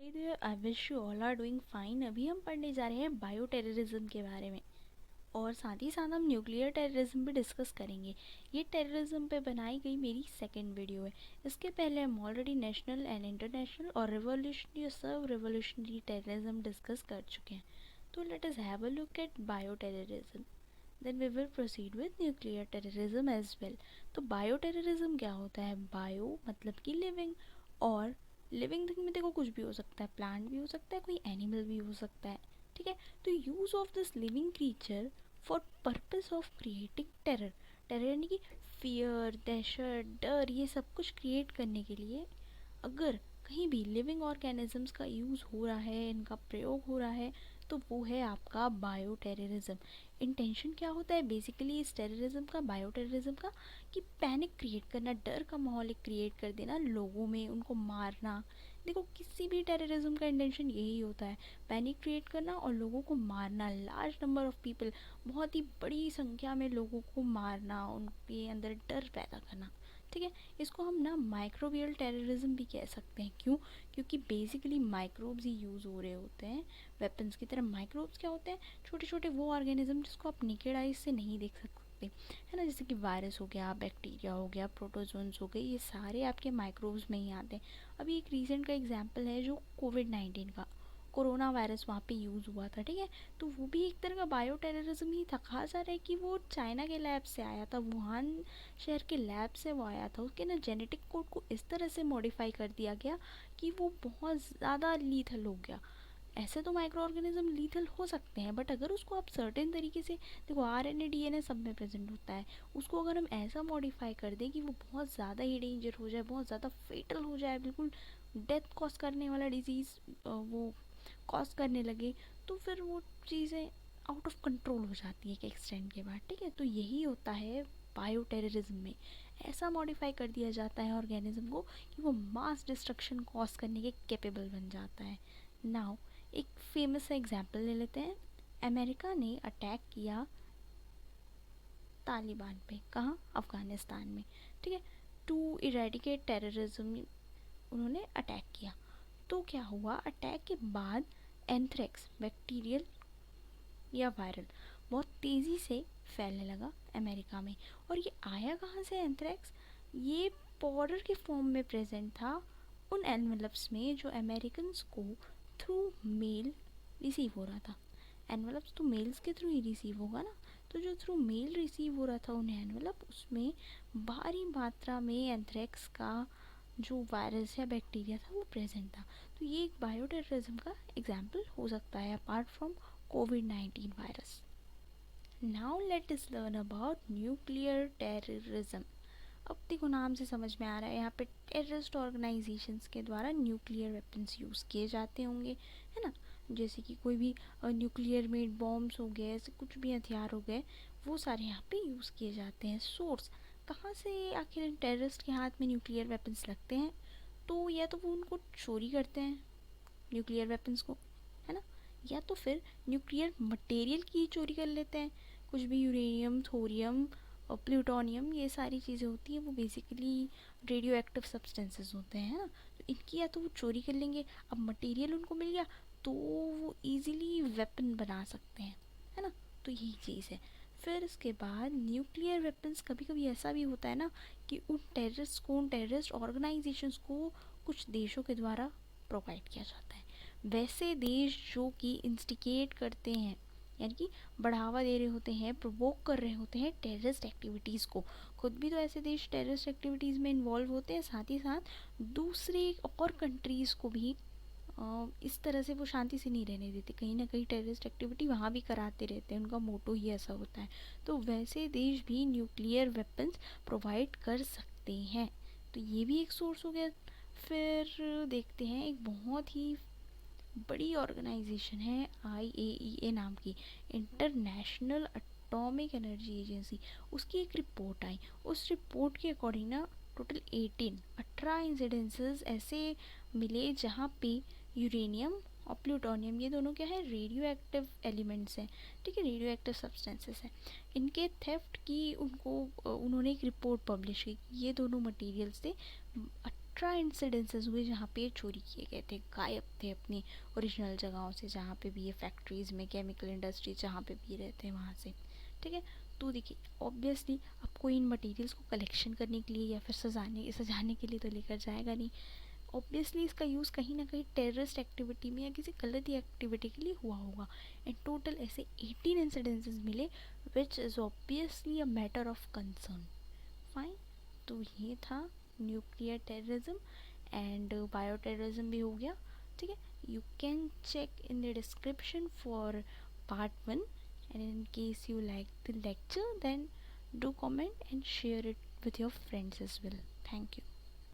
Hey there, I wish you all are doing fine। अभी हम पढ़ने जा रहे हैं बायो टेररिज्म के बारे में और साथ ही साथ हम न्यूक्लियर टेररिज्म भी डिस्कस करेंगे। ये टेररिज्म पे बनाई गई मेरी सेकंड वीडियो है। इसके पहले हम ऑलरेडी नेशनल एंड इंटरनेशनल और रिवोल्यूशनरी और सर्व रिवोल्यूशनरी टेररिज्म डिस्कस कर चुके हैं। तो let us have a look at bio terrorism, then we will proceed with nuclear terrorism as well. तो बायो टेररिज्म क्या होता है? बायो मतलब कि लिविंग, और लिविंग थिंग में देखो कुछ भी हो सकता है, प्लांट भी हो सकता है, कोई एनिमल भी हो सकता है। ठीक है, तो use of this living creature for purpose of creating terror. Terror यानी कि फियर, दहशत, डर, ये सब कुछ क्रिएट करने के लिए अगर कहीं भी लिविंग ऑर्गेनिजम्स का यूज़ हो रहा है, इनका प्रयोग हो रहा है, तो वो है आपका बायो टेररिज्म। इंटेंशन क्या होता है बेसिकली इस टेररिज्म का, बायो टेररिज्म का, कि पैनिक क्रिएट करना, डर का माहौल क्रिएट कर देना लोगों में, उनको मारना। देखो किसी भी टेररिज्म का इंटेंशन यही होता है, पैनिक क्रिएट करना और लोगों को मारना, लार्ज नंबर ऑफ पीपल, बहुत ही बड़ी संख्या में लोगों को मारना, उनके अंदर डर पैदा करना। ठीक है, इसको हम ना माइक्रोबियल टेररिज्म भी कह सकते हैं। क्यों? क्योंकि बेसिकली माइक्रोब्स ही यूज़ हो रहे होते हैं वेपन्स की तरह। माइक्रोब्स क्या होते हैं? छोटे छोटे वो ऑर्गेनिज्म जिसको आप नेकेड आइज से नहीं देख सकते, है ना, जैसे कि वायरस हो गया, बैक्टीरिया हो गया, प्रोटोजोन्स हो गए, ये सारे आपके माइक्रोब्स में ही आते हैं। अभी एक रीसेंट का एग्जाम्पल है जो कोविड-19 का, कोरोना वायरस वहाँ पे यूज़ हुआ था। ठीक है, तो वो भी एक तरह का बायो टेररिज्म ही था। कहा जा रहा है कि वो चाइना के लैब से आया था, वुहान शहर के लैब से वो आया था। उसके ना जेनेटिक कोड को इस तरह से मॉडिफाई कर दिया गया कि वो बहुत ज़्यादा लीथल हो गया। ऐसे तो माइक्रो ऑर्गेनिज्म लीथल हो सकते हैं, बट अगर उसको आप सर्टेन तरीके से, देखो आरएनए डीएनए सब में प्रेजेंट होता है, उसको अगर हम ऐसा मॉडिफाई कर दें कि वो बहुत ज़्यादा ही डेंजर हो जाए, बहुत ज़्यादा फेटल हो जाए, बिल्कुल डेथ कॉज करने वाला डिजीज़ वो कॉज करने लगे, तो फिर वो चीज़ें आउट ऑफ कंट्रोल हो जाती है एक एक्सटेंड के बाद। ठीक है, तो यही होता है बायो टेररिज्म में। ऐसा मॉडिफाई कर दिया जाता है ऑर्गेनिज्म को कि वो मास डिस्ट्रक्शन कॉज करने के कैपेबल बन जाता है। नाउ एक फेमस सा एग्जाम्पल ले लेते हैं। अमेरिका ने अटैक किया तालिबान पे, कहाँ? अफ़गानिस्तान में। ठीक है, टू इरेडिकेट टेररिज्म उन्होंने अटैक किया। तो क्या हुआ अटैक के बाद? एंथ्रेक्स, बैक्टीरियल या वायरल, बहुत तेज़ी से फैलने लगा अमेरिका में। और ये आया कहाँ से एंथ्रेक्स? ये पाउडर के फॉर्म में प्रेजेंट था उन एनवेलप्स में जो अमेरिकन्स को थ्रू मेल रिसीव हो रहा था। एनवेलप्स तो मेल्स के थ्रू ही रिसीव होगा ना, तो जो थ्रू मेल रिसीव हो रहा था उन्हें एनवेलप, उसमें भारी मात्रा में एंथ्रेक्स का जो वायरस या बैक्टीरिया था वो प्रेजेंट था। तो ये एक बायो टेररिज्म का एग्जाम्पल हो सकता है apart from covid virus. Now let us learn about nuclear terrorism. अब देखो नाम से समझ में आ रहा है यहाँ पे टेररिस्ट ऑर्गेनाइजेशंस के द्वारा न्यूक्लियर वेपन्स यूज़ किए जाते होंगे, है ना, जैसे कि कोई भी न्यूक्लियर मेड बॉम्ब्स हो गए, ऐसे कुछ भी हथियार हो गए, वो सारे यहाँ पे यूज़ किए जाते हैं। सोर्स कहाँ से आखिर इन टेररिस्ट के हाथ में न्यूक्लियर वेपन्स लगते हैं? तो या तो वो उनको चोरी करते हैं न्यूक्लियर वेपन्स को, है ना, या तो फिर न्यूक्लियर मटेरियल की चोरी कर लेते हैं। कुछ भी यूरेनियम, थोरियम और प्लूटोनियम, ये सारी चीज़ें होती हैं, वो बेसिकली रेडियो एक्टिव सब्सटेंसेस होते हैं, है ना, तो इनकी या तो वो चोरी कर लेंगे। अब मटेरियल उनको मिल गया तो वो इजीली वेपन बना सकते हैं, है ना, तो यही चीज़ है। फिर इसके बाद न्यूक्लियर वेपन्स कभी कभी ऐसा भी होता है ना कि उन टेररिस्ट को, उन टेररिस्ट ऑर्गेनाइजेशंस को कुछ देशों के द्वारा प्रोवाइड किया जाता है। वैसे देश जो कि इंस्टिगेट करते हैं, यानी कि बढ़ावा दे रहे होते हैं, प्रोवोक कर रहे होते हैं टेररिस्ट एक्टिविटीज़ को, खुद भी तो ऐसे देश टेररिस्ट एक्टिविटीज़ में इन्वॉल्व होते हैं, साथ ही साथ दूसरे और कंट्रीज़ को भी इस तरह से वो शांति से नहीं रहने देते, कहीं ना कहीं टेररिस्ट एक्टिविटी वहाँ भी कराते रहते हैं, उनका मोटो ही ऐसा होता है। तो वैसे देश भी न्यूक्लियर वेपन्स प्रोवाइड कर सकते हैं, तो ये भी एक सोर्स हो गया। फिर देखते हैं एक बहुत ही बड़ी ऑर्गेनाइजेशन है IAEA नाम की, इंटरनेशनल एटॉमिक एनर्जी एजेंसी। उसकी एक रिपोर्ट आई, उस रिपोर्ट के अकॉर्डिंग ना टोटल 18 इंसिडेंसेस ऐसे मिले जहाँ पे यूरेनियम और प्लूटोनियम, ये दोनों क्या है, रेडियो एक्टिव एलिमेंट्स हैं। ठीक है, रेडियो एक्टिव सब्सटेंसेस हैं, इनके थेफ्ट की उनको उन्होंने एक रिपोर्ट पब्लिश की। ये दोनों मटेरियल्स थे एक्स्ट्रा इंसिडेंसेस हुए जहाँ पे ये चोरी किए गए थे, गायब थे अपनी ओरिजिनल जगहों से, जहाँ पे भी ये फैक्ट्रीज़ में, केमिकल इंडस्ट्री जहाँ पे भी रहते हैं वहाँ से। ठीक है, तो देखिए ऑब्वियसली अब कोई इन मटेरियल्स को कलेक्शन करने के लिए या फिर सजाने के लिए तो लेकर जाएगा नहीं। ऑब्वियसली इसका यूज़ कहीं ना कहीं टेररिस्ट एक्टिविटी में या किसी गलत एक्टिविटी के लिए हुआ होगा। एंड टोटल ऐसे 18 इंसिडेंसेस मिले, which is obviously a matter of concern. Fine, तो ये था nuclear terrorism and bio terrorism भी हो गया। ठीक है, you can check in the description for part 1, and in case you like the lecture, then do comment and share it with your friends as well. Thank you.